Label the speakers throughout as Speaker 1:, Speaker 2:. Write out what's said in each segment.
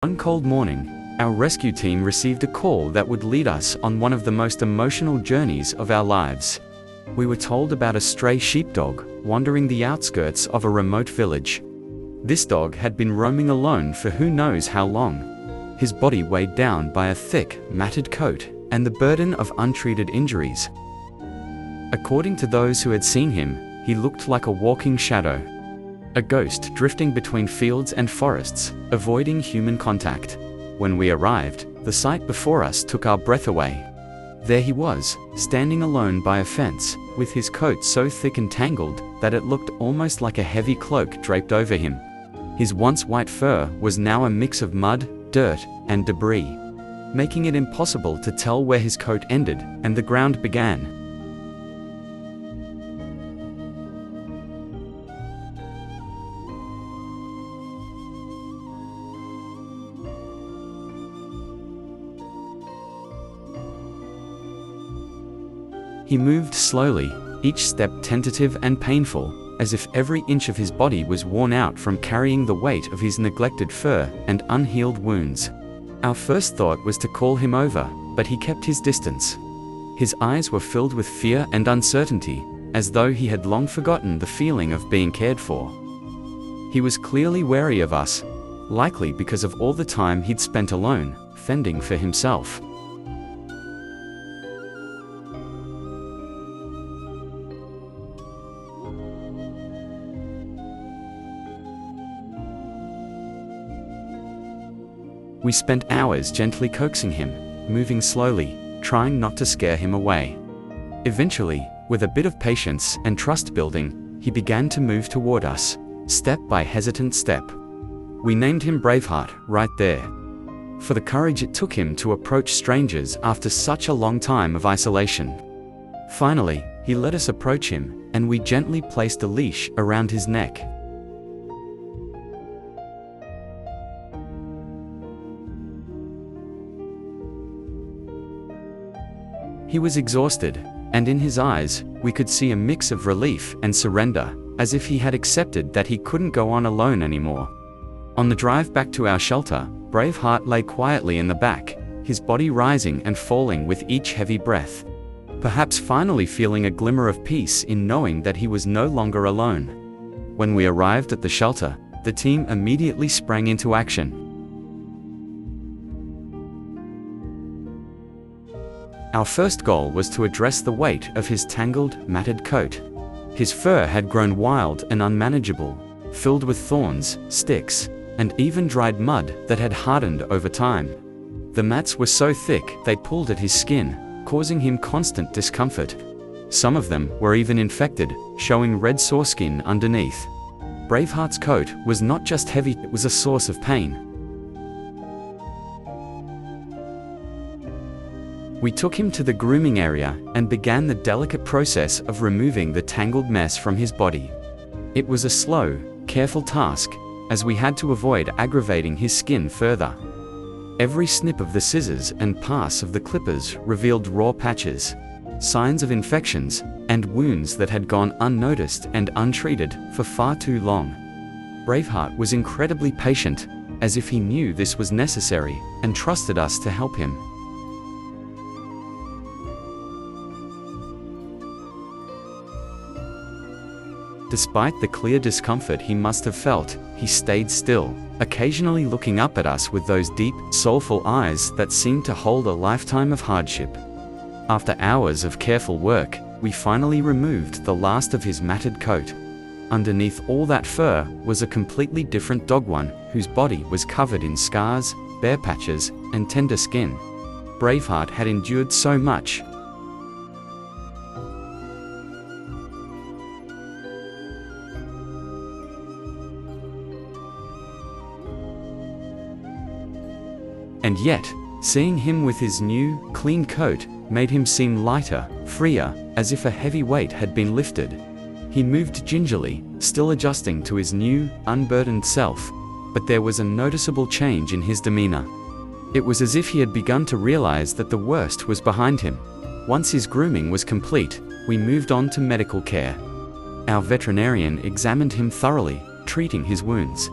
Speaker 1: One cold morning, our rescue team received a call that would lead us on one of the most emotional journeys of our lives. We were told about a stray sheepdog wandering the outskirts of a remote village. This dog had been roaming alone for who knows how long. His body weighed down by a thick, matted coat and the burden of untreated injuries. According to those who had seen him, he looked like a walking shadow. A ghost drifting between fields and forests, avoiding human contact. When we arrived, the sight before us took our breath away. There he was, standing alone by a fence, with his coat so thick and tangled that it looked almost like a heavy cloak draped over him. His once white fur was now a mix of mud, dirt, and debris, making it impossible to tell where his coat ended and the ground began. He moved slowly, each step tentative and painful, as if every inch of his body was worn out from carrying the weight of his neglected fur and unhealed wounds. Our first thought was to call him over, but he kept his distance. His eyes were filled with fear and uncertainty, as though he had long forgotten the feeling of being cared for. He was clearly wary of us, likely because of all the time he'd spent alone, fending for himself. We spent hours gently coaxing him, moving slowly, trying not to scare him away. Eventually, with a bit of patience and trust building, he began to move toward us, step by hesitant step. We named him Braveheart right there, for the courage it took him to approach strangers after such a long time of isolation. Finally, he let us approach him, and we gently placed a leash around his neck. He was exhausted, and in his eyes, we could see a mix of relief and surrender, as if he had accepted that he couldn't go on alone anymore. On the drive back to our shelter, Braveheart lay quietly in the back, his body rising and falling with each heavy breath, perhaps finally feeling a glimmer of peace in knowing that he was no longer alone. When we arrived at the shelter, the team immediately sprang into action. Our first goal was to address the weight of his tangled, matted coat. His fur had grown wild and unmanageable, filled with thorns, sticks, and even dried mud that had hardened over time. The mats were so thick they pulled at his skin, causing him constant discomfort. Some of them were even infected, showing red sore skin underneath. Braveheart's coat was not just heavy, it was a source of pain. We took him to the grooming area and began the delicate process of removing the tangled mess from his body. It was a slow, careful task, as we had to avoid aggravating his skin further. Every snip of the scissors and pass of the clippers revealed raw patches, signs of infections, and wounds that had gone unnoticed and untreated for far too long. Braveheart was incredibly patient, as if he knew this was necessary and trusted us to help him. Despite the clear discomfort he must have felt, he stayed still, occasionally looking up at us with those deep, soulful eyes that seemed to hold a lifetime of hardship. After hours of careful work, we finally removed the last of his matted coat. Underneath all that fur was a completely different dog, one whose body was covered in scars, bare patches, and tender skin. Braveheart had endured so much. And yet, seeing him with his new, clean coat made him seem lighter, freer, as if a heavy weight had been lifted. He moved gingerly, still adjusting to his new, unburdened self, but there was a noticeable change in his demeanor. It was as if he had begun to realize that the worst was behind him. Once his grooming was complete, we moved on to medical care. Our veterinarian examined him thoroughly, treating his wounds.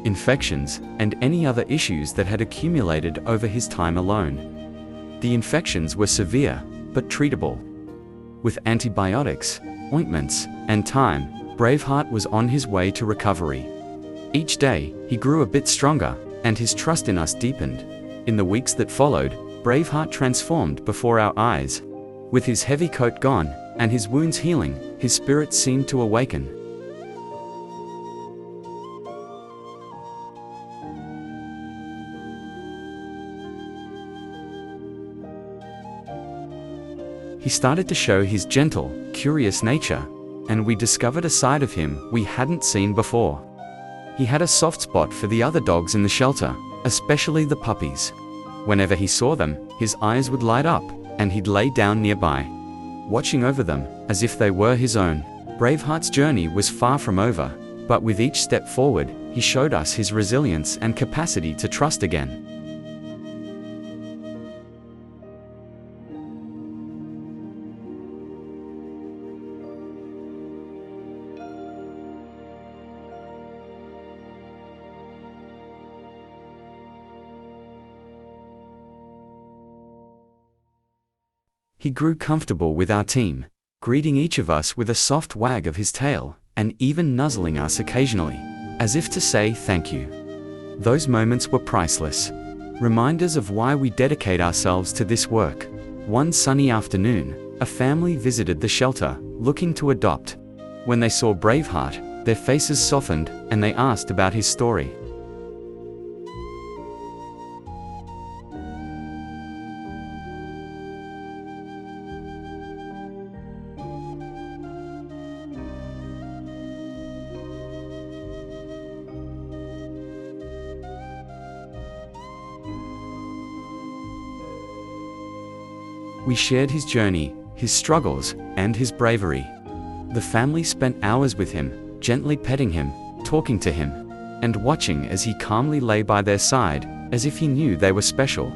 Speaker 1: infections, and any other issues that had accumulated over his time alone. The infections were severe, but treatable. With antibiotics, ointments, and time, Braveheart was on his way to recovery. Each day, he grew a bit stronger, and his trust in us deepened. In the weeks that followed, Braveheart transformed before our eyes. With his heavy coat gone, and his wounds healing, his spirit seemed to awaken. He started to show his gentle, curious nature, and we discovered a side of him we hadn't seen before. He had a soft spot for the other dogs in the shelter, especially the puppies. Whenever he saw them, his eyes would light up, and he'd lay down nearby, watching over them as if they were his own. Braveheart's journey was far from over, but with each step forward, he showed us his resilience and capacity to trust again. He grew comfortable with our team, greeting each of us with a soft wag of his tail, and even nuzzling us occasionally, as if to say thank you. Those moments were priceless, reminders of why we dedicate ourselves to this work. One sunny afternoon, a family visited the shelter, looking to adopt. When they saw Braveheart, their faces softened, and they asked about his story. We shared his journey, his struggles, and his bravery. The family spent hours with him, gently petting him, talking to him, and watching as he calmly lay by their side, as if he knew they were special.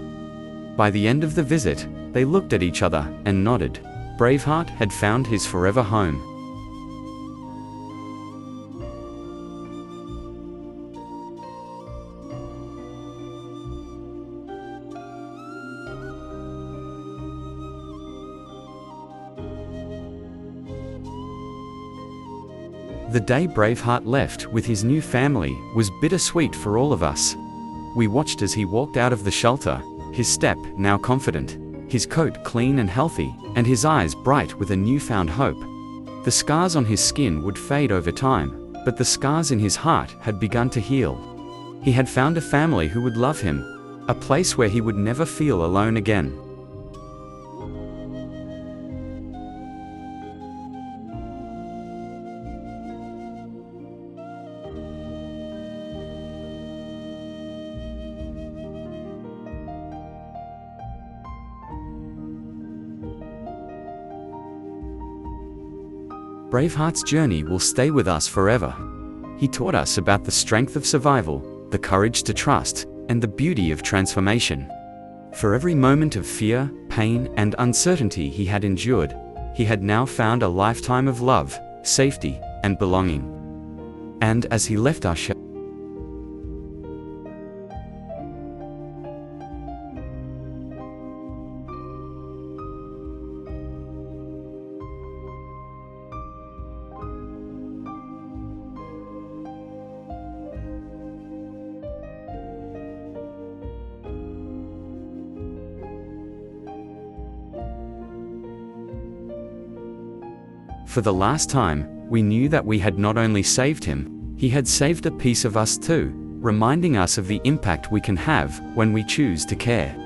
Speaker 1: By the end of the visit, they looked at each other and nodded. Braveheart had found his forever home. The day Braveheart left with his new family was bittersweet for all of us. We watched as he walked out of the shelter, his step now confident, his coat clean and healthy, and his eyes bright with a newfound hope. The scars on his skin would fade over time, but the scars in his heart had begun to heal. He had found a family who would love him, a place where he would never feel alone again. Braveheart's journey will stay with us forever. He taught us about the strength of survival, the courage to trust, and the beauty of transformation. For every moment of fear, pain, and uncertainty he had endured, he had now found a lifetime of love, safety, and belonging. And as he left our shelter, for the last time, we knew that we had not only saved him, he had saved a piece of us too, reminding us of the impact we can have when we choose to care.